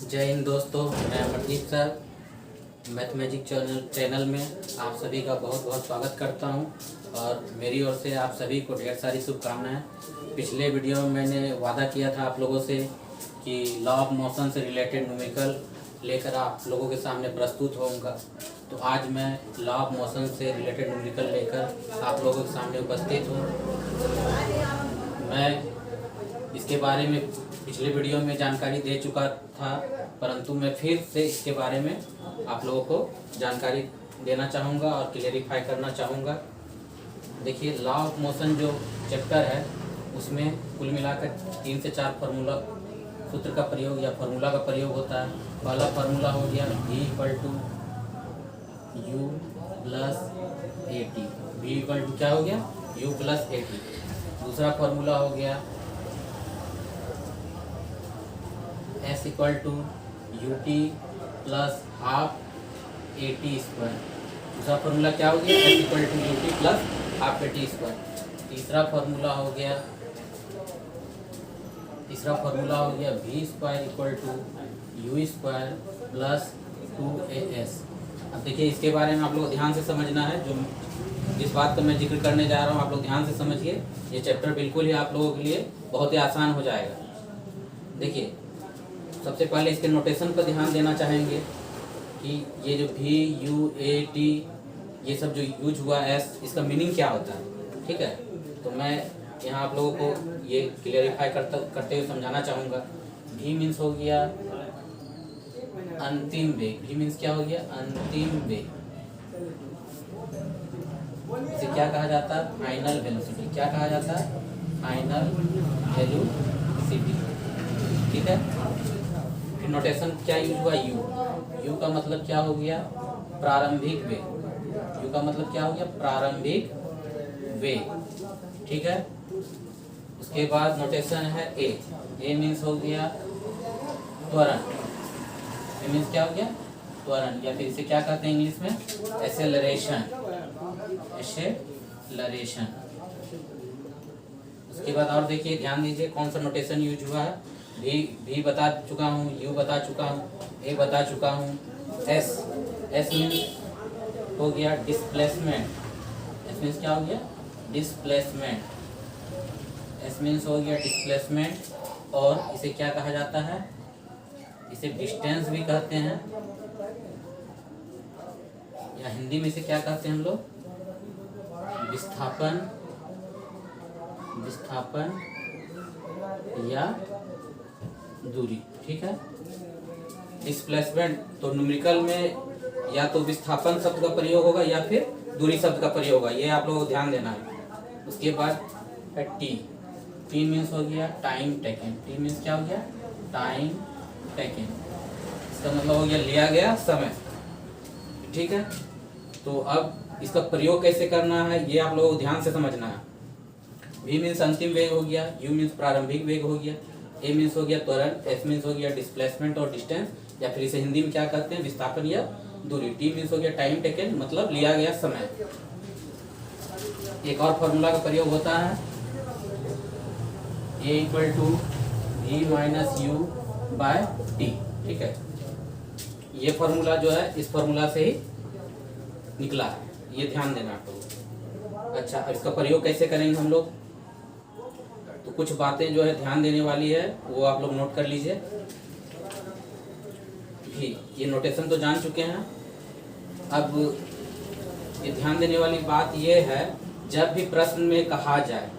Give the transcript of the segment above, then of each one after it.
जय हिंद दोस्तों, मैं अमरदीप सर मैथमेटिक चैनल में आप सभी का बहुत बहुत स्वागत करता हूं और मेरी ओर से आप सभी को ढेर सारी शुभकामनाएं। पिछले वीडियो में मैंने वादा किया था आप लोगों से कि लॉ ऑफ मोशन से रिलेटेड न्यूमेरिकल लेकर आप लोगों के सामने प्रस्तुत होऊंगा। तो आज मैं लॉ ऑफ मोशन से रिलेटेड न्यूमेरिकल लेकर आप लोगों के सामने उपस्थित हूँ। मैं इसके बारे में पिछले वीडियो में जानकारी दे चुका था, परंतु मैं फिर से इसके बारे में आप लोगों को जानकारी देना चाहूँगा और क्लेरिफाई करना चाहूँगा। देखिए, लॉ ऑफ मोशन जो चैप्टर है उसमें कुल मिलाकर 3 से 4 फार्मूला सूत्र का प्रयोग या फार्मूला का प्रयोग होता है। पहला फार्मूला हो गया v = u + at। v = क्या हो गया? u + at। दूसरा फार्मूला हो गया s = ut + ½ at²। दूसरा फार्मूला क्या हो गया? s = ut + ½ at²। तीसरा फार्मूला हो गया v² = u² + 2as। अब देखिए, इसके बारे में आप लोग ध्यान से समझना है। जो जिस बात का मैं जिक्र करने जा रहा हूँ आप लोग ध्यान से समझिए। ये चैप्टर बिल्कुल ही आप लोगों के लिए बहुत ही आसान हो जाएगा। देखिए, सबसे पहले इसके नोटेशन पर ध्यान देना चाहेंगे कि ये जो v u a t ये सब जो यूज हुआ s, इसका मीनिंग क्या होता है। ठीक है, तो मैं यहाँ आप लोगों को ये क्लियरिफाई करते हुए समझाना चाहूँगा। v मीन्स हो गया अंतिम वेग। v मीन्स क्या हो गया? अंतिम वेग। इसे क्या कहा जाता है? Final velocity. क्या कहा जाता है? Final velocity. ठीक है, फिर नोटेशन क्या यूज हुआ? u का मतलब क्या हो गया? प्रारंभिक वेग। u का मतलब क्या हो गया? प्रारंभिक वेग। ठीक है, उसके बाद नोटेशन है a मीन्स हो गया त्वरण। a मीन्स क्या हो गया? त्वरण, या फिर इसे क्या कहते हैं इंग्लिश में? एक्सेलरेशन। उसके बाद और देखिए, ध्यान दीजिए कौन सा नोटेशन यूज हुआ है। भी बता चुका हूँ, u बता चुका हूँ, a बता चुका हूँ। s मीन्स हो गया डिस्प्लेसमेंट। s मीन्स क्या हो गया? डिस्प्लेसमेंट। s मीन्स हो गया डिस्प्लेसमेंट। और इसे क्या कहा जाता है? इसे डिस्टेंस भी कहते हैं, या हिंदी में इसे क्या कहते हैं हम लोग? विस्थापन या दूरी। ठीक है, डिस्प्लेसमेंट तो न्यूमेरिकल में या तो विस्थापन शब्द का प्रयोग होगा या फिर दूरी शब्द का प्रयोग होगा। ये आप लोगों को ध्यान देना है। उसके बाद है टी मीन्स हो गया टाइम टेकन। टी मीन्स क्या हो गया? Time taken. इसका मतलब हो गया लिया गया समय। ठीक है, तो अब इसका प्रयोग कैसे करना है ये आप लोगों को ध्यान से समझना है। v मीन्स अंतिम वेग हो गया, u मीन्स प्रारंभिक वेग हो गया, a मीन्स हो गया त्वरण, s मीन्स हो गया डिस्प्लेसमेंट और डिस्टेंस, या फिर इसे हिंदी में क्या कहते हैं? विस्थापन या दूरी। t मीन्स हो गया टाइम टेकन, मतलब लिया गया समय। एक और फॉर्मूला का प्रयोग होता है a = v - u/t। ठीक है, ये फॉर्मूला जो है इस फॉर्मूला से ही निकला है, ये ध्यान देना आपको। अच्छा, अब इसका प्रयोग कैसे करेंगे हम लोग? तो कुछ बातें जो है ध्यान देने वाली है, वो आप लोग नोट कर लीजिए। भी ये नोटेशन तो जान चुके हैं। अब ये ध्यान देने वाली बात ये है, जब भी प्रश्न में कहा जाए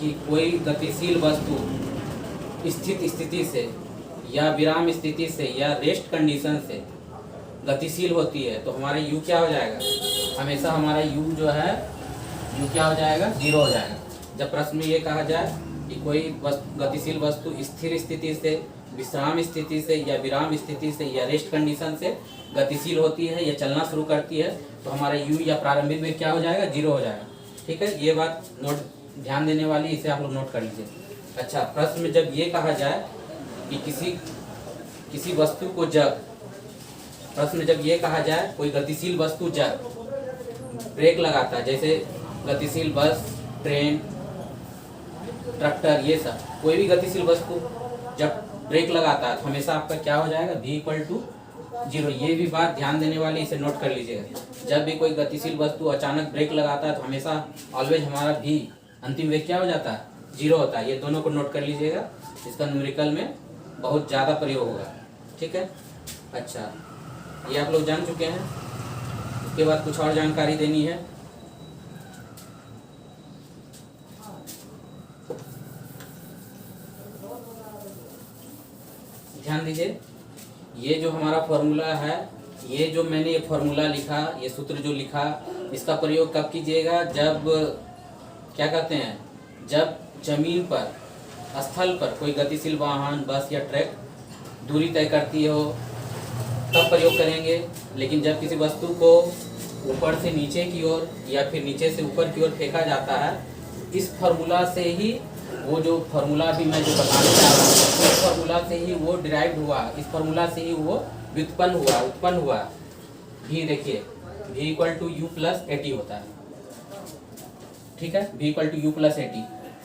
कि कोई गतिशील वस्तु स्थित स्थिति से या विराम स्थिति से या रेस्ट कंडीशन से गतिशील होती है, तो हमारा u क्या हो जाएगा? हमेशा हमारा u जो है u क्या हो जाएगा? 0 हो जाएगा। जब प्रश्न में ये कहा जाए कि कोई गतिशील वस्तु स्थिर स्थिति से, विश्राम स्थिति से या विराम स्थिति से या रेस्ट कंडीशन से गतिशील होती है या चलना शुरू करती है, तो हमारा u या प्रारंभिक वेग क्या हो जाएगा? 0 हो जाएगा। ठीक है, ये बात नोट ध्यान देने वाली, इसे आप लोग नोट कर लीजिए। अच्छा, प्रश्न में जब ये कहा जाए कि किसी वस्तु को जब ये कहा जाए कोई गतिशील वस्तु जब ब्रेक लगाता है, जैसे गतिशील बस, ट्रेन, ट्रैक्टर, ये सब कोई भी गतिशील वस्तु जब ब्रेक लगाता है तो हमेशा आपका क्या हो जाएगा, v इक्वल टू 0। ये भी बात ध्यान देने वाली, इसे नोट कर लीजिएगा। जब भी कोई गतिशील वस्तु अचानक ब्रेक लगाता है तो हमेशा ऑलवेज हमारा v अंतिम वेग क्या हो जाता है, 0 होता है। ये दोनों को नोट कर लीजिएगा, इसका न्यूमेरिकल में बहुत ज़्यादा प्रयोग होगा। ठीक है, अच्छा ये आप लोग जान चुके हैं। उसके बाद कुछ और जानकारी देनी है। ध्यान दीजिए, ये जो हमारा फॉर्मूला है, ये जो मैंने ये फॉर्मूला लिखा, ये सूत्र जो लिखा, इसका प्रयोग कब कीजिएगा, जब क्या कहते हैं, जब जमीन पर, स्थल पर कोई गतिशील वाहन, बस या ट्रक दूरी तय करती हो तब प्रयोग करेंगे। लेकिन जब किसी वस्तु को ऊपर से नीचे की ओर या फिर नीचे से ऊपर की ओर फेंका जाता है, इस फॉर्मूला से ही, वो जो फॉर्मूला भी मैं जो बताने जा रहा हूँ, इस फॉर्मूला से ही वो डिराइव हुआ, इस फॉर्मूला से ही वो उत्पन्न हुआ। भी देखिए, v equal to U plus A T होता है। ठीक है, v equal to U plus A T.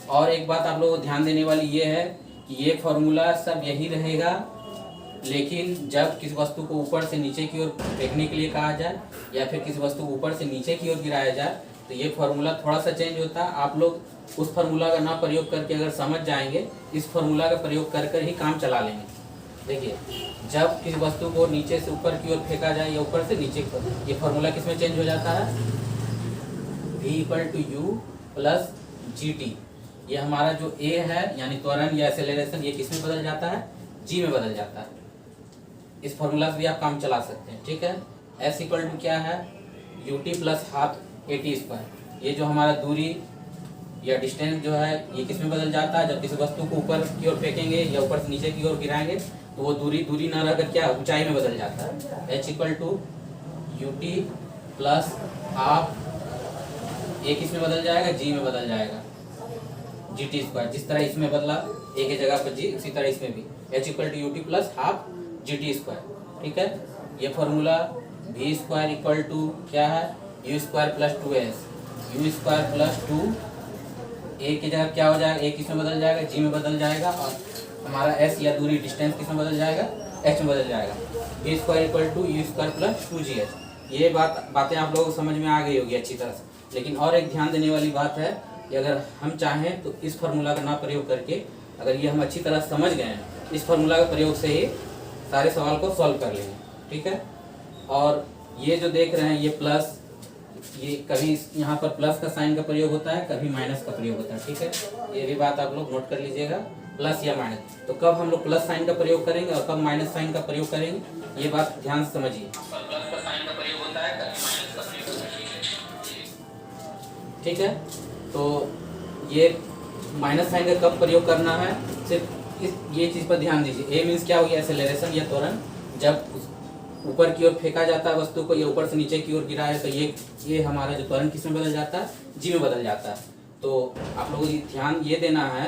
और एक बात आप लोगों को ध्यान देने वाली ये है कि ये फॉर्मूला सब यही रहेगा, लेकिन जब किसी वस्तु को ऊपर से नीचे की ओर फेंकने के लिए कहा जाए या फिर किसी वस्तु को ऊपर से नीचे की ओर गिराया जाए तो ये फॉर्मूला थोड़ा सा चेंज होता है। आप लोग उस फार्मूला का ना प्रयोग करके अगर समझ जाएंगे, इस फार्मूला का प्रयोग कर कर ही काम चला लेंगे। देखिए, जब किसी वस्तु को नीचे से ऊपर की ओर फेंका जाए या ऊपर से नीचे की ओर, ये फार्मूला किस में चेंज हो जाता है, v equal to U plus G T. ये हमारा जो a है यानी त्वरण या एक्सेलरेशन, ये किस में बदल जाता है, g में बदल जाता है। इस फार्मूला से भी आप काम चला सकते हैं। ठीक है, s इक्वल टू क्या है, ut plus half eighty square. ये जो हमारा दूरी या डिस्टेंस जो है, ये किस में बदल जाता है, जब किसी वस्तु को ऊपर की ओर फेंकेंगे या ऊपर से नीचे की ओर गिराएंगे तो वो दूरी ना रहकर क्या, ऊंचाई में बदल जाता है। h equal to ut plus half, ये किस में बदल जाएगा, g में बदल जाएगा, gt स्क्वायर। जिस तरह इसमें बदला a की जगह पर g, उसी तरह इसमें भी h equal to ut plus half gt square. ठीक है, ये formula v square equal to क्या है, u square plus 2s, u square plus 2, a की जगह क्या हो जाएगा, a किस में बदल जाएगा, g में बदल जाएगा, और हमारा s या दूरी डिस्टेंस किस में बदल जाएगा, h में बदल जाएगा। v square equal to u square plus 2gh। ये बातें आप लोगों को समझ में आ गई होगी अच्छी तरह से। लेकिन और एक ध्यान देने वाली बात है कि अगर हम चाहें तो इस फार्मूला का ना प्रयोग करके, अगर ये हम अच्छी तरह समझ गए हैं, इस फार्मूला के प्रयोग से ही सारे सवाल को सॉल्व कर लेंगे। ठीक है, और ये जो देख रहे हैं ये प्लस, ये कभी यहाँ पर प्लस का साइन का प्रयोग होता है, कभी माइनस का प्रयोग होता है। ठीक है, ये भी बात आप लोग नोट कर लीजिएगा, प्लस या माइनस। तो कब हम लोग प्लस साइन का प्रयोग करेंगे और कब माइनस साइन का प्रयोग करेंगे, ये बात ध्यान से समझिए। प्लस का साइन का प्रयोग होता है, कभी माइनस का प्रयोग होता है। ठीक है, तो ये माइनस साइन का कब प्रयोग करना है, सिर्फ ये चीज़ पर ध्यान दीजिए। ए मीन्स क्या हो गया, एक्सेलरेशन या त्वरण। जब ऊपर की ओर फेंका जाता है वस्तु को या ऊपर से नीचे की ओर गिरा है तो ये हमारा जो त्वरण किस में बदल जाता है, जी में बदल जाता है। तो आप लोगों को ध्यान ये देना है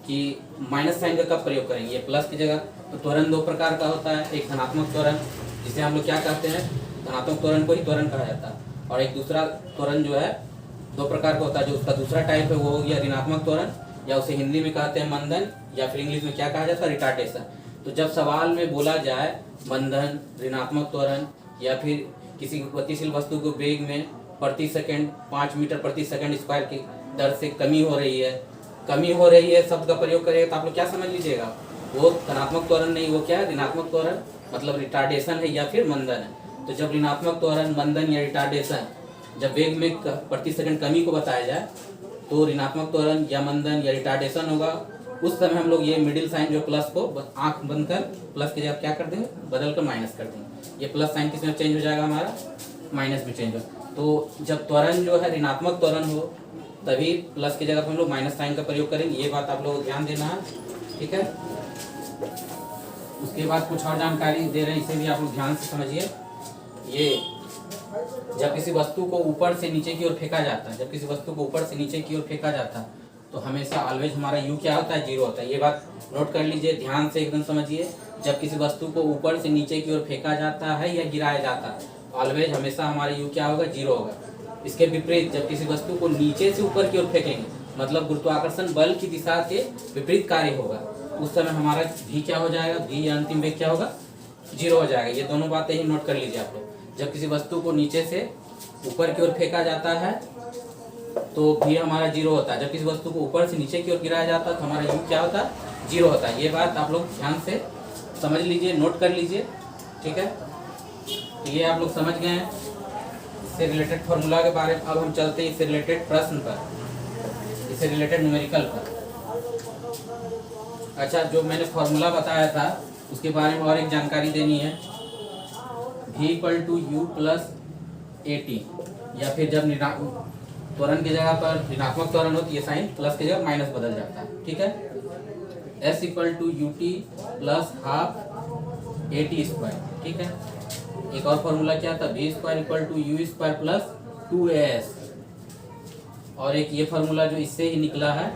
कि माइनस साइन का कब प्रयोग करेंगे, ये प्लस की जगह। तो त्वरण दो प्रकार का होता है, एक धनात्मक त्वरण जिसे हम लोग क्या कहते हैं, धनात्मक त्वरण को ही त्वरण कहा जाता है, और एक दूसरा त्वरण जो है दो प्रकार का होता है। जो उसका दूसरा टाइप है वो हो गया ऋणात्मक त्वरण, या उसे हिंदी में कहते हैं मंदन, या फिर इंग्लिश में क्या कहा जाता है, रिटार्डेशन। तो जब सवाल में बोला जाए मंदन, ऋणात्मक त्वरण, या फिर किसी गतिशील वस्तु को वेग में प्रति सेकंड 5 मीटर प्रति सेकंड स्क्वायर की दर से कमी हो रही है शब्द का प्रयोग करेगा तो आप लोग क्या समझ लीजिएगा, वो धनात्मक त्वरण नहीं, वो क्या है, ऋणात्मक त्वरण, मतलब रिटार्डेशन है या फिर मंदन है। तो जब ऋणात्मक त्वरण, मंदन या रिटार्डेशन, जब वेग में प्रति सेकंड कमी को बताया जाए तो ऋणात्मक त्वरण या मंदन या रिटार्डेशन होगा। उस समय हम लोग ये मिडिल साइन जो प्लस को आंख बंद कर प्लस की जगह क्या कर देंगे, बदल कर माइनस कर देंगे। ये प्लस साइन किस में चेंज हो जाएगा, हमारा माइनस में चेंज हो। तो जब त्वरण जो है ऋणात्मक त्वरण हो तभी प्लस की जगह हम लोग माइनस साइन का प्रयोग करेंगे। ये बात आप लोगों को ध्यान देना है। ठीक है, उसके बाद कुछ और जानकारी दे रहे हैं, इसे भी आप लोग ध्यान से समझिए। ये जब किसी वस्तु को ऊपर से नीचे की ओर फेंका जाता है, तो हमेशा ऑलवेज हमारा u क्या होता है, 0 होता है। ये बात नोट कर लीजिए, ध्यान से एकदम समझिए। जब किसी वस्तु को ऊपर से नीचे की ओर फेंका जाता है या गिराया जाता है, ऑलवेज हमेशा हमारा u क्या होगा, 0 होगा। इसके विपरीत जब किसी वस्तु को नीचे से ऊपर की ओर फेंकेंगे, मतलब गुरुत्वाकर्षण बल की दिशा के विपरीत कार्य होगा, उस समय हमारा भी क्या हो जाएगा, भी या अंतिम वेग क्या होगा, 0 हो जाएगा। ये दोनों बातें ही नोट कर लीजिए आप लोग। जब किसी वस्तु को नीचे से ऊपर की ओर फेंका जाता है तो भी हमारा 0 होता है। जब किसी वस्तु को ऊपर से नीचे की ओर गिराया जाता है तो हमारा यू क्या होता है, 0 होता है। ये बात आप लोग ध्यान से समझ लीजिए, नोट कर लीजिए, ठीक है। तो ये आप लोग समझ गए हैं इससे रिलेटेड फॉर्मूला के बारे में। अब हम चलते हैं इससे रिलेटेड प्रश्न पर, इससे रिलेटेड न्यूमेरिकल पर। अच्छा, जो मैंने फॉर्मूला बताया था उसके बारे में और एक जानकारी देनी है। v = u + at, या फिर जब त्वरण की जगह पर ऋणात्मक त्वरण होती है साइन, प्लस की जगह माइनस बदल जाता है, ठीक है। s = ut + ½ at², ठीक है। एक और फॉर्मूला क्या था, v² = u² + 2as। और एक ये फॉर्मूला जो इससे ही निकला है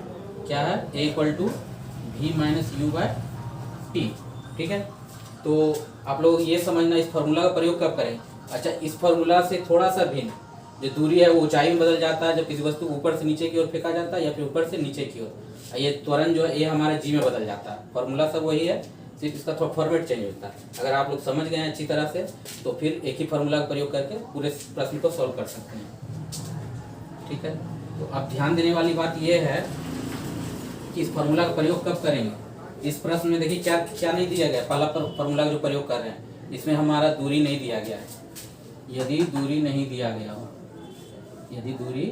क्या है, a = v - u/t, ठीक है। तो आप लोग ये समझना इस फॉर्मूला का प्रयोग कब करें। अच्छा, इस फॉर्मूला से थोड़ा सा भिन्न जो दूरी है वो ऊंचाई में बदल जाता है जब किसी वस्तु ऊपर से नीचे की ओर फेंका जाता है या फिर ऊपर से नीचे की ओर। ये त्वरण जो है ये हमारा जी में बदल जाता है। फॉर्मूला सब वही है, सिर्फ इसका थोड़ा फॉर्मेट चेंज होता है। अगर आप लोग समझ गए हैं अच्छी तरह से तो फिर एक ही फॉर्मूला का प्रयोग करके पूरे प्रश्न को सॉल्व कर सकते हैं, ठीक है। तो अब ध्यान देने वाली बात यह है कि इस फॉर्मूला का प्रयोग कब करेंगे। इस प्रश्न में देखिए क्या क्या नहीं दिया गया। पहला फॉर्मूला का जो प्रयोग कर रहे हैं इसमें हमारा दूरी नहीं दिया गया है। यदि दूरी नहीं दिया गया हो, यदि दूरी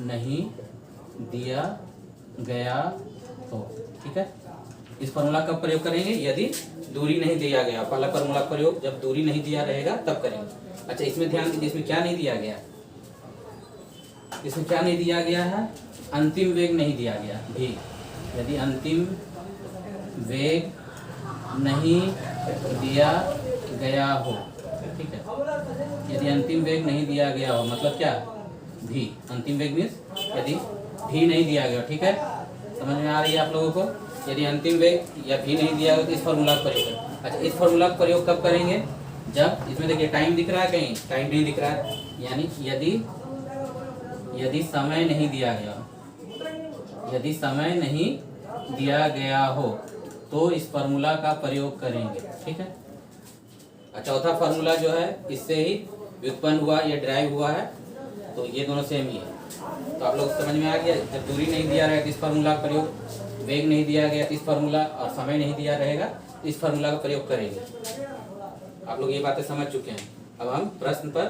नहीं दिया गया हो, ठीक है। इस फॉर्मूला का प्रयोग करेंगे यदि दूरी नहीं दिया गया। पहला फॉर्मूला का प्रयोग जब दूरी नहीं दिया रहेगा तब करेंगे। अच्छा, इसमें ध्यान दीजिए, इसमें क्या नहीं दिया गया, इसमें क्या नहीं दिया गया है, अंतिम वेग नहीं दिया गया भी। यदि अंतिम वेग नहीं दिया गया हो, ठीक है। यदि अंतिम वेग नहीं दिया गया हो मतलब क्या, भी। अंतिम वेग मीन्स यदि भी नहीं दिया गया, ठीक है। समझ में आ रही है आप लोगों को। यदि अंतिम वेग या भी नहीं दिया गया तो इस फॉर्मूला का प्रयोग करें। अच्छा, इस फॉर्मूला का प्रयोग कब करेंगे, जब इसमें देखिए टाइम दिख रहा है, कहीं टाइम नहीं दिख रहा है, यानी यदि समय नहीं दिया गया, यदि समय नहीं दिया गया हो तो इस फॉर्मूला का प्रयोग करेंगे, ठीक है। चौथा फॉर्मूला जो है इससे ही व्युत्पन्न हुआ या ड्राइव हुआ है, तो ये दोनों सेम ही है। तो आप लोग समझ में आ गया। जब दूरी नहीं दिया रहेगा इस फॉर्मूला का प्रयोग, वेग नहीं दिया गया इस फॉर्मूला, और समय नहीं दिया रहेगा इस फॉर्मूला का प्रयोग करेंगे। आप लोग ये बातें समझ चुके हैं। अब हम प्रश्न पर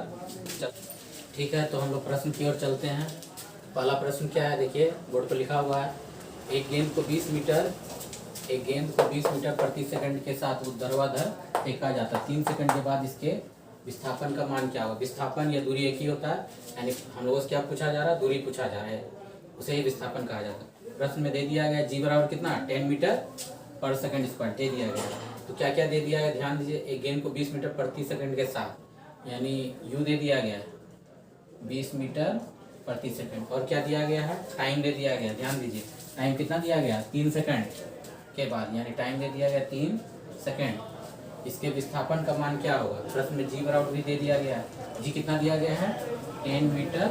ठीक है, तो हम लोग प्रश्न की ओर चलते हैं। पहला प्रश्न क्या है, देखिए बोर्ड पर लिखा हुआ है। एक गेंद को 20 मीटर प्रति सेकंड के साथ ऊर्ध्वाधर फेंका जाता है। 3 सेकंड के बाद इसके विस्थापन का मान क्या होगा। विस्थापन या दूरी एक ही होता है, यानी हम लोगों से क्या पूछा जा रहा है, दूरी पूछा जा रहा है, उसे ही विस्थापन कहा जाता है। प्रश्न में दे दिया गया जी बराबर कितना, 10 मीटर पर सेकंड स्क्वायर दे दिया गया। तो क्या क्या दे दिया गया, ध्यान दीजिए। एक गेंद को 20 मीटर प्रति सेकंड के साथ, यानी यू दे दिया गया है 20 मीटर प्रति सेकंड। और क्या दिया गया है, टाइम दे दिया गया। ध्यान दीजिए, टाइम कितना दिया गया, 3 सेकंड के बाद, यानी टाइम दे दिया गया 3 सेकंड। इसके विस्थापन का मान क्या होगा, प्रश्न में जी बराबर भी दे दिया गया है। जी कितना दिया गया है, 10 मीटर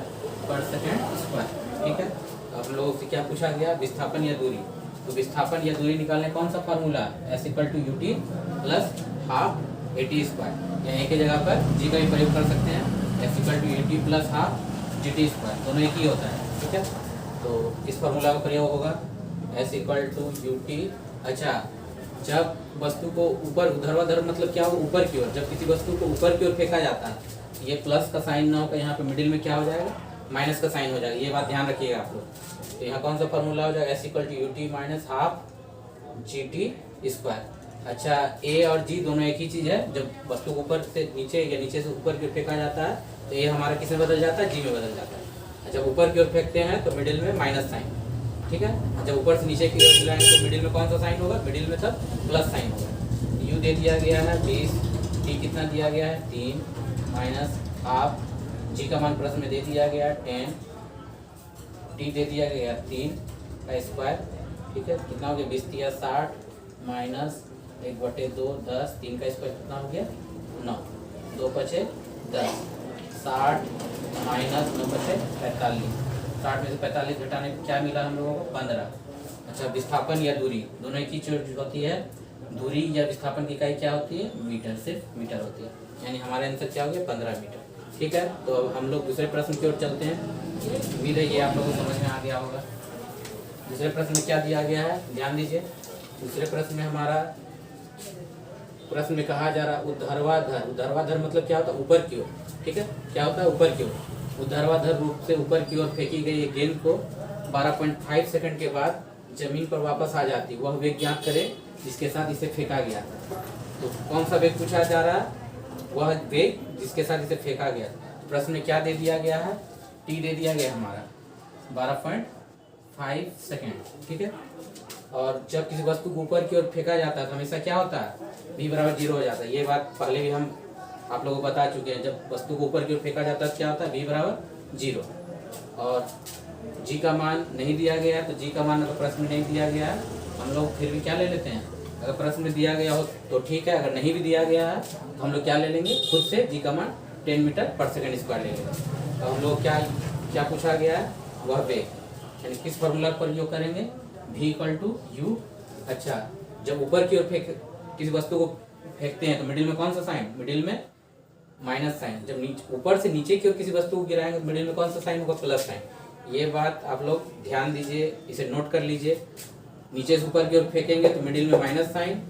पर सेकंड स्क्वायर, ठीक है। तो आप लोगों से क्या पूछा गया, विस्थापन या दूरी। तो विस्थापन या दूरी निकालने कौन सा फार्मूला, S = UT + ½ AT²। या एक ही जगह पर जी का भी प्रयोग कर सकते हैं, S = UT + ½ GT², दोनों एक ही होता है, ठीक है। तो इस फार्मूला का प्रयोग होगा S = UT। अच्छा, जब वस्तु को ऊपर ऊर्ध्वाधर मतलब क्या हो, ऊपर की ओर, जब किसी वस्तु को ऊपर की ओर फेंका जाता है, ये प्लस का साइन ना होकर यहाँ पे मिडिल में क्या हो जाएगा, माइनस का साइन हो जाएगा। ये बात ध्यान रखिएगा आप लोग। तो यहाँ कौन सा फार्मूला हो जाएगा, S = UT - ½ GT²। अच्छा, ए और जी दोनों एक ही चीज़ है। जब वस्तु को ऊपर से नीचे या नीचे से ऊपर की ओर फेंका जाता है तो ये हमारा किस में बदल जाता है, जी में बदल जाता है। जब ऊपर की ओर फेंकते हैं तो मिडिल में माइनस साइन, ठीक है। जब ऊपर से नीचे की ओर गिराएंगे तो मिडिल में कौन सा साइन होगा, मिडिल में तब प्लस साइन होगा। यू दे दिया गया है 20, टी कितना दिया गया है 3 - ½ जी का मान प्रश्न में दे दिया गया है 10, टी दे दिया गया 3 का स्क्वायर, ठीक है। कितना हो गया, 20 × 60 - 1/2 10, 3 का स्क्वायर कितना हो गया 9, 2 × 5 10, 60 - 9 × 5 45। 60 में से 45 घटाने क्या मिला हम लोगों को, 15। अच्छा, विस्थापन या दूरी दोनों एक ही चीज होती है। दूरी या विस्थापन की इकाई क्या होती है? मीटर, सिर्फ मीटर होती है। यानी हमारा आंसर क्या हो गया? 15 मीटर। ठीक है, तो अब हम लोग दूसरे प्रश्न की ओर चलते हैं। उम्मीद है ये आप लोगों को समझ में आ गया होगा। दूसरे प्रश्न में क्या दिया गया है, ध्यान दीजिए। दूसरे प्रश्न में हमारा प्रश्न में कहा जा रहा ऊर्ध्वाधर। ऊर्ध्वाधर मतलब क्या होता है? ऊपर की ओर। ठीक है, क्या होता है? ऊपर की ओर। ऊर्ध्वाधर रूप से ऊपर की ओर फेंकी गई गेंद को 12.5 सेकंड के बाद जमीन पर वापस आ जाती, वह वेग ज्ञात करें जिसके साथ इसे फेंका गया। तो कौन सा वेग पूछा जा रहा है? वह वेग जिसके साथ इसे फेंका गया। प्रश्न में क्या दे दिया गया है? टी दे दिया गया हमारा 12.5 सेकेंड। ठीक है, और जब किसी वस्तु को ऊपर की ओर फेंका जाता है तो हमेशा क्या होता है? v बराबर 0 हो जाता है। ये बात पहले भी हम आप लोगों को बता चुके हैं। जब वस्तु को ऊपर की ओर फेंका जाता है क्या होता है? v बराबर 0। और g का मान नहीं दिया गया है, तो g का मान अगर प्रश्न में नहीं दिया गया है हम लोग फिर भी क्या ले लेते हैं? अगर प्रश्न में दिया गया हो तो ठीक है, अगर नहीं भी दिया गया है तो हम लोग क्या ले लेंगे? खुद से g का मान 10 मीटर पर सेकेंड स्क्वायर ले लेंगे। तो हम लोग क्या पूछा गया है? वह वेग, यानी किस फॉर्मूला पर उपयोग करेंगे? v equal to U. अच्छा, जब ऊपर की ओर किसी वस्तु को फेंकते हैं तो मिडिल में कौन सा साइन? मिडिल में माइनस साइन। जब ऊपर से नीचे की ओर किसी वस्तु को गिराएंगे तो मिडिल में कौन सा साइन होगा? Plus sign. ये बात आप लोग ध्यान दीजिए, इसे नोट कर लीजिए। नीचे से ऊपर की ओर फेंकेंगे तो मिडिल में माइनस साइन,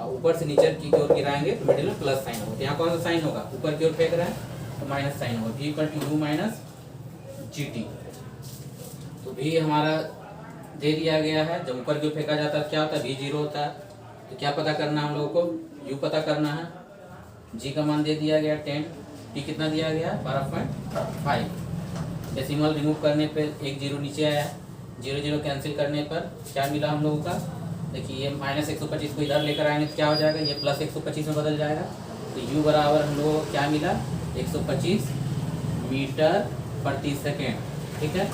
और ऊपर से नीचे की ओर गिराएंगे तो मिडिल में प्लस साइन होगा। तो यहाँ कौन सा साइन होगा? ऊपर की ओर फेंक रहे हैं तो माइनस साइन होगा। v equal to U minus G T. तो v हमारा दे दिया गया है। जब ऊपर की ओर फेंका जाता है क्या होता है? v 0 होता है। तो क्या पता करना है हम लोगों को? u पता करना है। g का मान दे दिया गया 10, t कितना दिया गया? 12.5। डेसिमल रिमूव करने पे एक जीरो नीचे आया, 0 0 कैंसिल करने पर क्या मिला हम लोगों का? देखिए, ये -125 को इधर लेकर आएंगे तो क्या हो जाएगा? ये +125 में बदल जाएगा। तो u बराबर हम लोगों को क्या मिला? 125 मीटर प्रति सेकेंड। ठीक है,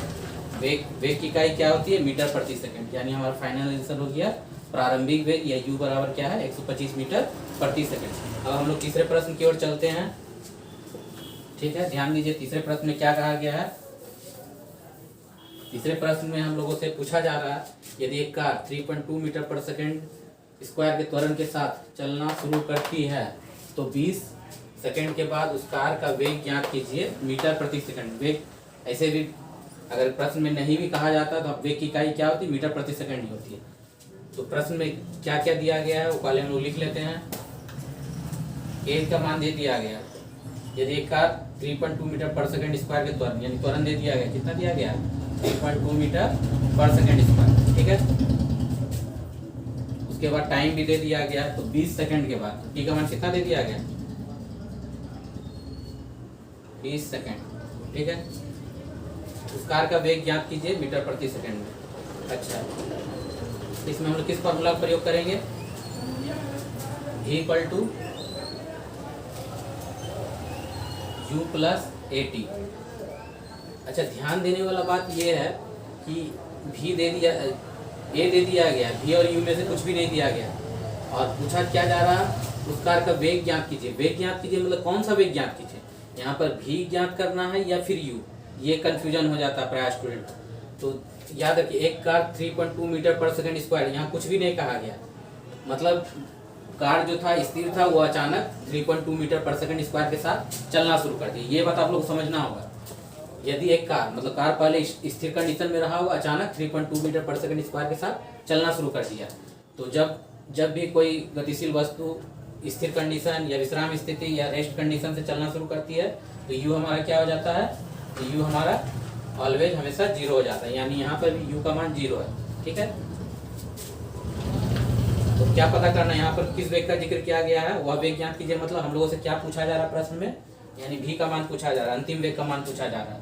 वेग की इकाई क्या होती है? मीटर प्रति सेकेंड। यानी हमारा फाइनल आंसर हो गया प्रारंभिक वेग या u बराबर क्या है? 125 मीटर प्रति सेकेंड। अब हम लोग तीसरे प्रश्न की ओर चलते हैं। ठीक है, ध्यान दीजिए तीसरे प्रश्न में क्या कहा गया है। तीसरे प्रश्न में हम लोगों से पूछा जा रहा है, यदि एक कार 3.2 मीटर पर सेकेंड स्क्वायर के त्वरण के साथ चलना शुरू करती है तो 20 सेकेंड के बाद उस कार का वेग ज्ञात कीजिए मीटर प्रति सेकेंड। वेग ऐसे भी अगर प्रश्न में नहीं भी कहा जाता तो वेग की इकाई क्या होती है? मीटर प्रति सेकेंड ही होती है। तो प्रश्न में क्या क्या दिया गया है वो पहले हम लोग लिख लेते हैं। ए का मान दे दिया गया, यदि एक कार 3.2 मीटर पर सेकेंड स्क्वायर के त्वरण, यानी त्वरण दे दिया गया, कितना दिया गया? 3.2 मीटर पर सेकेंड स्क्वायर। ठीक है, उसके बाद टाइम भी दे दिया गया, तो 20 सेकेंड के बाद टी का मान कितना दे दिया गया? 20 सेकेंड। ठीक है, उस कार का वेग ज्ञात कीजिए मीटर प्रति सेकेंड में। अच्छा, इसमें हम लोग किस फॉर्मूला का प्रयोग करेंगे? v equal to u plus A T. अच्छा, ध्यान देने वाला बात यह है कि v दे दिया, a दे दिया गया, v और u में से कुछ भी नहीं दिया गया, और पूछा क्या जा रहा है? उस कार का वेग ज्ञात कीजिए। वेग ज्ञात कीजिए मतलब कौन सा वेग ज्ञात कीजिए? यहाँ पर v ज्ञात करना है या फिर u? ये कंफ्यूजन हो जाता है प्राय स्टूडेंट। तो याद रखिए, एक कार 3.2 मीटर पर सेकेंड स्क्वायर, यहाँ कुछ भी नहीं कहा गया, मतलब कार जो था स्थिर था, वो अचानक 3.2 मीटर पर सेकेंड स्क्वायर के साथ चलना शुरू कर दी। ये बात आप लोग को समझना होगा। यदि एक कार मतलब कार पहले स्थिर कंडीशन में रहा होगा, अचानक 3.2 मीटर पर सेकेंड स्क्वायर के साथ चलना शुरू कर दिया, तो जब भी कोई गतिशील वस्तु स्थिर कंडीशन या विश्राम स्थिति या रेस्ट कंडीशन से चलना शुरू करती है तो u हमारा क्या हो जाता है? तो u हमारा ऑलवेज हमेशा 0 हो जाता है, यानी यहाँ पर भी u का मान 0 है। ठीक है, तो क्या पता करना है? यहाँ पर किस वेग का जिक्र किया गया है? वह वेग ज्ञात कीजिए। मतलब हम लोगों से क्या पूछा जा रहा है प्रश्न में? यानी v का मान पूछा जा रहा है, अंतिम वेग का मान पूछा जा रहा है।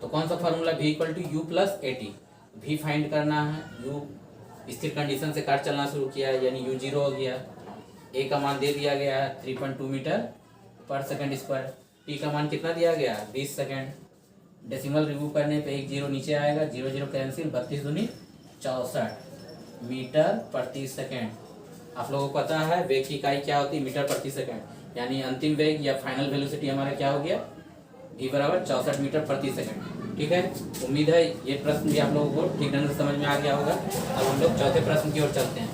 तो कौन सा formula? v equal to U plus A T. v find करना है, u स्थिर कंडीशन से कार चलना शुरू किया है, यानी u 0 हो गया। a का मान दे दिया गया है 3.2 मीटर पर सेकेंड स्क्वायर। t का मान कितना दिया गया? 20 सेकेंड। डेसिमल रिमूव करने पे एक जीरो नीचे आएगा, 0 0 कैंसिल, 32 दूनी 64 मीटर प्रति सेकेंड। आप लोगों को पता है वेग की इकाई क्या होती है? मीटर प्रति सेकेंड। यानी अंतिम वेग या फाइनल वेलोसिटी हमारा क्या हो गया? v बराबर 64 मीटर प्रति सेकेंड। ठीक है, उम्मीद है ये प्रश्न भी आप लोगों को ठीक ढंग से समझ में आ गया होगा। अब हम लोग चौथे प्रश्न की ओर चलते हैं।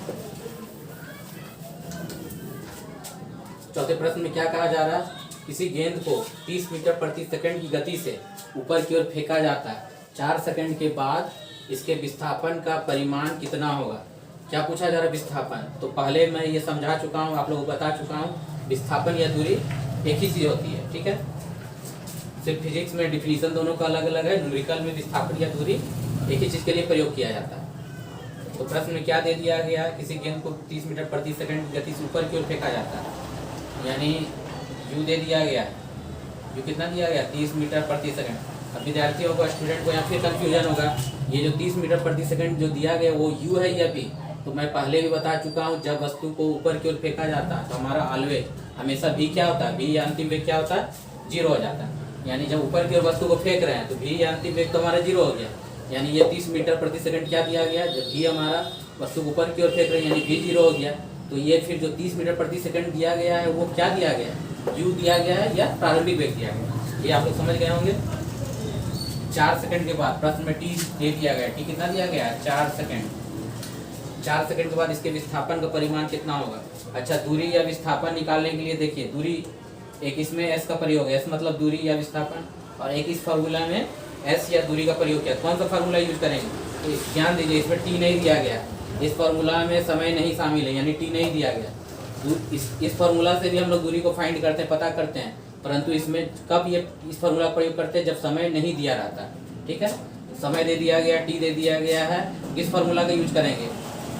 चौथे प्रश्न में क्या कहा जा रहा है, किसी गेंद को 30 मीटर प्रति सेकंड की गति से ऊपर की ओर फेंका जाता है, 4 सेकंड के बाद इसके विस्थापन का परिमाण कितना होगा। क्या पूछा जा रहा है, विस्थापन। तो पहले मैं ये समझा चुका हूँ, आप लोगों को बता चुका हूँ, विस्थापन या दूरी एक ही चीज़ होती है, ठीक है। सिर्फ फिजिक्स में डिफिनीशन दोनों का अलग अलग है, न्यूमेरिकल में विस्थापन या दूरी एक ही चीज़ के लिए प्रयोग किया जाता है। तो प्रश्न में क्या दे दिया गया, किसी गेंद को 30 मीटर प्रति सेकंड की गति से ऊपर की ओर फेंका जाता है, यानी यू दे दिया गया है, यू कितना दिया गया 30 मीटर प्रति सेकंड। अब विद्यार्थियों को, स्टूडेंट को यहाँ फिर कन्फ्यूजन होगा, ये जो 30 मीटर प्रति सेकंड जो दिया गया वो यू है या बी। तो मैं पहले भी बता चुका हूँ, जब वस्तु को ऊपर की ओर फेंका जाता है तो हमारा ऑलवेज हमेशा भी क्या होता है, भी या अंतिम वेग क्या होता है, 0 हो जाता है। यानी जब ऊपर की ओर वस्तु को फेंक रहे हैं तो भी या अंतिम वेग तो हमारा 0 हो गया, यानी ये 30 मीटर प्रति सेकंड क्या दिया गया, जब भी हमारा वस्तु को ऊपर की ओर फेंक रहे हैं यानी भी 0 हो गया। तो ये फिर जो 30 मीटर प्रति सेकंड दिया गया है वो क्या दिया गया है, यू दिया गया है या प्रारंभिक वेग दिया गया है, ये आप लोग समझ गए होंगे। 4 सेकंड के बाद प्रश्न में टी दे दिया गया, टी कितना दिया गया है 4 सेकंड। 4 सेकंड के बाद इसके विस्थापन का परिमाण कितना होगा। अच्छा, दूरी या विस्थापन निकालने के लिए देखिए, दूरी एक इसमें एस का प्रयोग है, एस मतलब दूरी या विस्थापन, और एक इस फार्मूला में एस या दूरी का प्रयोग किया। कौन सा फार्मूला यूज करेंगे, तो ध्यान दीजिए, इसमें टी नहीं दिया गया, इस फार्मूला में समय नहीं शामिल है, यानी टी नहीं दिया गया। इस फार्मूला से भी हम लोग दूरी को फाइंड करते हैं, पता करते हैं, परंतु इसमें कब ये इस फार्मूला का प्रयोग करते हैं, जब समय नहीं दिया रहता, ठीक है। समय दे दिया गया, टी दे दिया गया है, किस फार्मूला का यूज करेंगे,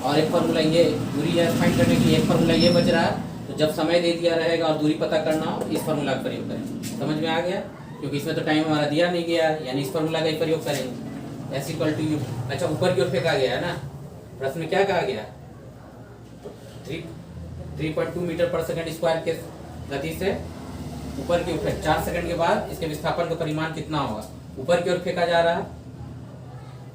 और एक फार्मूला ये दूरी फाइंड करने की, एक फार्मूला ये बच रहा है, तो जब समय दे दिया रहेगा और दूरी पता करना हो इस फार्मूला का प्रयोग करेंगे। समझ में आ गया, क्योंकि इसमें तो टाइम हमारा दिया नहीं गया, यानी इस फार्मूला का ही प्रयोग करेंगे, एस इक्वल टू यू। अच्छा, ऊपर की ओर फेंका गया है ना, प्रश्न में क्या कहा गया, 3.2 मीटर पर सेकंड स्क्वायर के गति से ऊपर की ओर फेंक, 4 सेकंड के बाद इसके विस्थापन का परिमाण कितना होगा। ऊपर की ओर फेंका जा रहा है,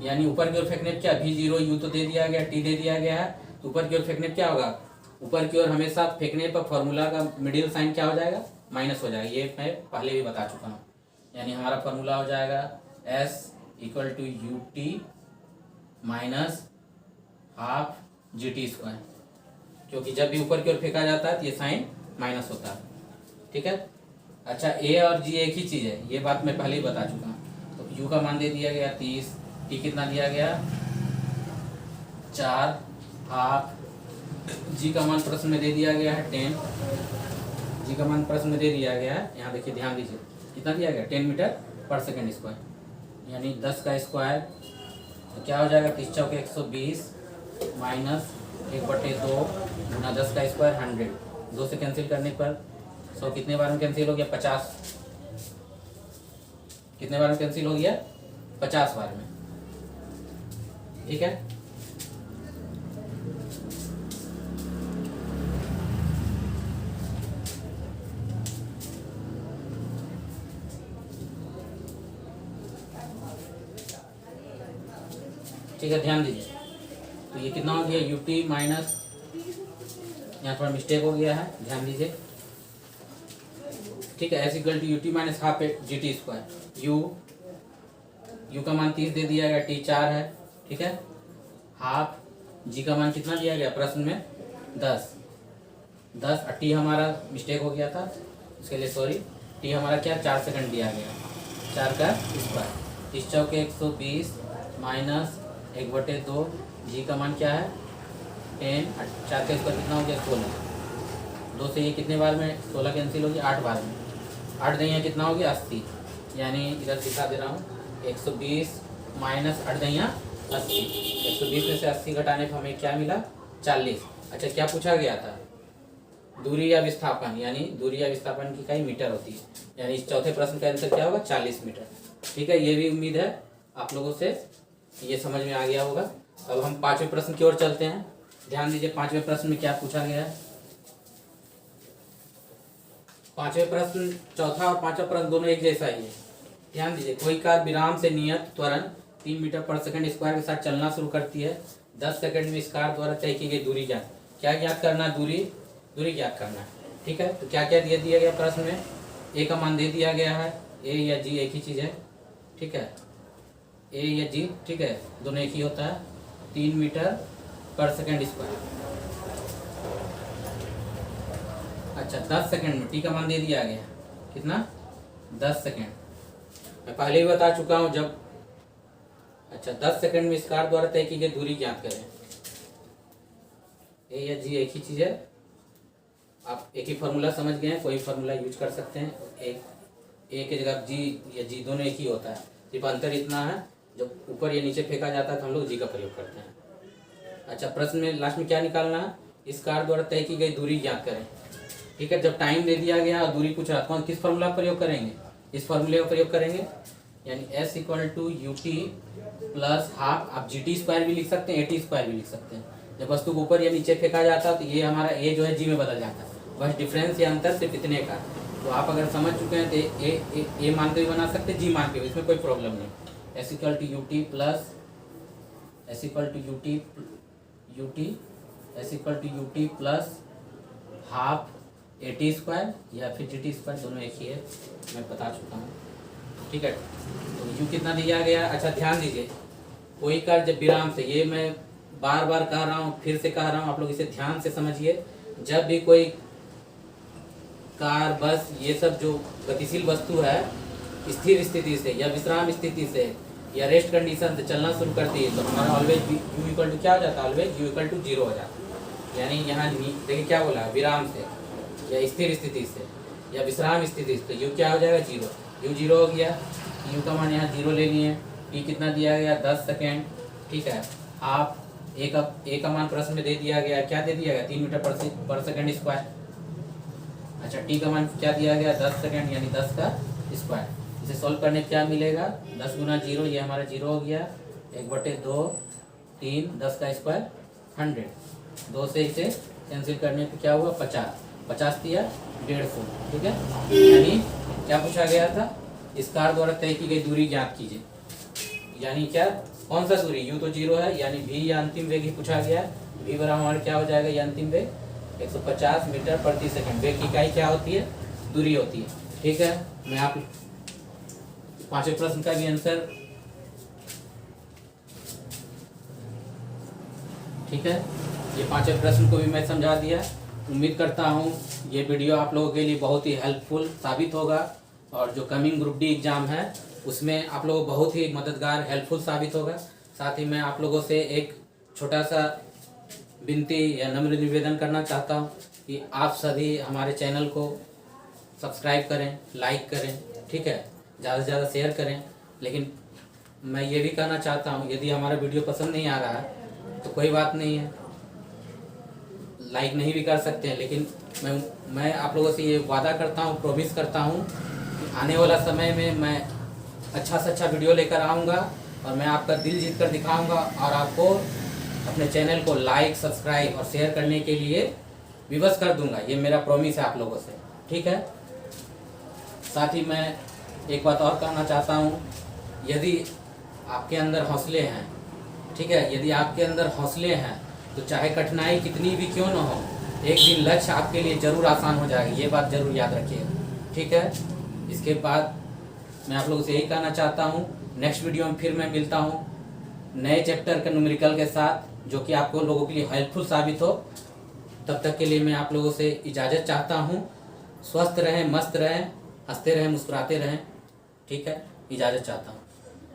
यानी ऊपर की ओर फेंकने क्या, भी 0, यू तो दे दिया गया, टी दे दिया गया है, तो ऊपर की ओर फेंकने क्या होगा, ऊपर की ओर हमेशा फेंकने पर फार्मूला का मिडिल साइन क्या हो जाएगा, माइनस हो जाएगा, ये मैं पहले भी बता चुका हूँ। यानी हमारा फार्मूला हो जाएगा S equal to U T minus half G T square, क्योंकि जब भी ऊपर की ओर फेंका जाता है तो ये साइन माइनस होता है, ठीक है। अच्छा, ए और जी एक ही चीज़ है, ये बात मैं पहले ही बता चुका हूँ। तो यू का मान दे दिया गया 30, टी कितना दिया गया 4, हाफ, जी का मान प्रश्न में दे दिया गया है 10, जी का मान प्रश्न में दे दिया गया है, यहाँ देखिए, ध्यान दीजिए, कितना दिया गया 10 मीटर पर सेकंड स्क्वायर, यानी 10 का स्क्वायर, तो क्या हो जाएगा 30 चौके 120 माइनस 1/2 गुना 10 का स्क्वायर 100, 2 से कैंसिल करने पर 100 कितने बार में कैंसिल हो गया, 50, कितने बार में कैंसिल हो गया, 50 बार में, ठीक है। ठीक है, ध्यान दीजिए, तो ये कितना हो गया यू टी माइनस, यहाँ थोड़ा मिस्टेक हो गया है, ध्यान दीजिए, ठीक है। S equal to U T minus half G T square, U का मान 30 दे दिया गया, टी 4 है, ठीक है, हाफ, जी का मान कितना दिया गया प्रश्न में 10, और टी हमारा मिस्टेक हो गया था, उसके लिए सॉरी, टी हमारा क्या 4 सेकंड दिया गया, 4 का स्क्वायर, 30 चौके 120 माइनस 1/2, जी का मान क्या है 10, 4 का स्क्वायर कितना हो गया 16, 2 से ये कितने बार में 16 कैंसिल हो गया 8 बार में, 8 दहिया कितना हो गया 80, यानी इधर दिखा दे रहा हूँ 120 माइनस 8 दहिया 80, 120 में से 80 घटाने पर हमें क्या मिला 40। अच्छा, क्या पूछा गया था, दूरी या विस्थापन, यानी दूरी या विस्थापन की इकाई मीटर होती है, यानी इस चौथे प्रश्न का आंसर क्या होगा 40 मीटर, ठीक है। ये भी उम्मीद है आप लोगों से ये समझ में आ गया होगा। अब हम 5वें प्रश्न की ओर चलते हैं, ध्यान दीजिए 5वें प्रश्न में क्या पूछा गया है। 5वें प्रश्न, चौथा और 5वां प्रश्न दोनों एक जैसा ही है, ध्यान दीजिए, कोई कार विराम से नियत त्वरण 3 मीटर पर सेकंड स्क्वायर के साथ चलना शुरू करती है, 10 सेकंड में इस कार द्वारा तय की गई दूरी क्या ज्ञात करना, दूरी ज्ञात करना है, ठीक है। तो क्या क्या दिया गया प्रश्न में, ए का मान दे दिया गया है, ए या जी एक ही चीज़ है, ठीक है, ए या जी, ठीक है, दोनों एक ही होता है, 3 मीटर पर सेकेंड स्क्वायर। अच्छा 10 सेकेंड में टी का मान दे दिया गया, कितना, 10 सेकेंड। मैं पहले ही बता चुका हूँ जब, अच्छा 10 सेकेंड में इस कार द्वारा तय की गई दूरी ज्ञात करें। ए या जी एक ही चीज़ है, आप एक ही फार्मूला समझ गए हैं, कोई फार्मूला यूज कर सकते हैं। ए की जगह जी या जी दोनों एक ही होता है, सिर्फ अंतर इतना है जब ऊपर या नीचे फेंका जाता है तो हम लोग जी का प्रयोग करते हैं। अच्छा प्रश्न में लास्ट में क्या निकालना है, इस कार द्वारा तय की गई दूरी ज्ञात करें। ठीक है, जब टाइम दे दिया गया और दूरी पूछ रहा, कौन किस फार्मूला का प्रयोग करेंगे, इस फार्मूले का प्रयोग करेंगे, यानी S equal to U T plus half, आप जी टी स्क्वायर भी लिख सकते हैं, ए टी स्क्वायर भी लिख सकते हैं। जब वस्तु को ऊपर या नीचे फेंका जाता है तो ये हमारा ए जो है जी में बदल जाता है, बस डिफरेंस या अंतर सिर्फ इतने का। तो आप अगर समझ चुके हैं तो ए मान के भी बना सकते हैं, जी मान के भी, इसमें कोई प्रॉब्लम नहीं। S equal to U T plus S equal to U T plus half A T square या फिर जी टी स्क्वायर, दोनों एक ही है, मैं बता चुका हूँ। ठीक है, तो यू कितना दिया गया। अच्छा ध्यान दीजिए, कोई कार जब विराम से, ये मैं बार बार कह रहा हूँ, फिर से कह रहा हूँ, आप लोग इसे ध्यान से समझिए। जब भी कोई कार, बस, ये सब जो गतिशील वस्तु है स्थिर स्थिति से या विश्राम स्थिति से या रेस्ट कंडीशन से चलना शुरू करती है तो हमारा ऑलवेज यू इक्वल टू क्या हो जाता है, ऑलवेज यू इक्वल टू 0 हो जाता है। यानी यहाँ देखिए क्या बोला, विराम से या स्थिर स्थिति से या विश्राम स्थिति से, तो यू क्या हो जाएगा, 0। यू 0 हो गया, यू का मान यहाँ 0 ले लिए। टी कितना दिया गया, 10 सेकेंड। ठीक है, आप ए का मान प्रश्न में दे दिया गया, क्या दे दिया गया, 3 मीटर पर सेकेंड स्क्वायर। अच्छा टी का मान क्या दिया गया, 10 सेकेंड, यानी 10 का स्क्वायर। इसे सॉल्व करने क्या मिलेगा, 10 गुना 0, ये हमारा 0 हो गया, 1/2 3, 10 का स्क्वायर 100, 2 से इसे कैंसिल करने पे क्या हुआ, 50 दिया 150। ठीक है, यानी क्या पूछा गया था, इस कार द्वारा तय की गई दूरी ज्ञात कीजिए। यानी क्या, कौन सा दूरी, यू तो 0 है, यानी भी या अंतिम वेग ही पूछा गया है। भी बराबर हमारा क्या हो जाएगा, ये अंतिम वेग 150 मीटर प्रति सेकंड। वेग की इकाई क्या होती है, दूरी होती है। ठीक है, मैं आप पांचवें प्रश्न का भी आंसर, ठीक है, ये पांचवें प्रश्न को भी मैं समझा दिया। उम्मीद करता हूँ ये वीडियो आप लोगों के लिए बहुत ही हेल्पफुल साबित होगा और जो कमिंग ग्रुप डी एग्जाम है उसमें आप लोगों को बहुत ही मददगार, हेल्पफुल साबित होगा। साथ ही मैं आप लोगों से एक छोटा सा विनती या नम्र निवेदन करना चाहता हूँ कि आप सभी हमारे चैनल को सब्सक्राइब करें, लाइक करें, ठीक है, ज़्यादा से ज़्यादा शेयर करें। लेकिन मैं ये भी कहना चाहता हूँ, यदि हमारा वीडियो पसंद नहीं आ रहा है तो कोई बात नहीं है, लाइक नहीं भी कर सकते हैं। लेकिन मैं आप लोगों से ये वादा करता हूँ, प्रॉमिस करता हूँ कि आने वाला समय में मैं अच्छा से अच्छा वीडियो लेकर आऊँगा और मैं आपका दिल जीत कर दिखाऊँगा और आपको अपने चैनल को लाइक, सब्सक्राइब और शेयर करने के लिए विवश कर दूंगा। ये मेरा प्रॉमिस है आप लोगों से, ठीक है। साथ ही मैं एक बात और कहना चाहता हूँ, यदि आपके अंदर हौसले हैं, ठीक है, यदि आपके अंदर हौसले हैं तो चाहे कठिनाई कितनी भी क्यों न हो, एक दिन लक्ष्य आपके लिए ज़रूर आसान हो जाएगा। ये बात ज़रूर याद रखिएगा, ठीक है। इसके बाद मैं आप लोगों से यही कहना चाहता हूँ, नेक्स्ट वीडियो में फिर मैं मिलता हूँ नए चैप्टर के न्यूमेरिकल के साथ, जो कि आपको लोगों के लिए हेल्पफुल साबित हो। तब तक के लिए मैं आप लोगों से इजाज़त चाहता हूँ। स्वस्थ रहें, मस्त रहें, हंसते रहें, मुस्कुराते रहें, ठीक है, इजाज़त चाहता हूँ।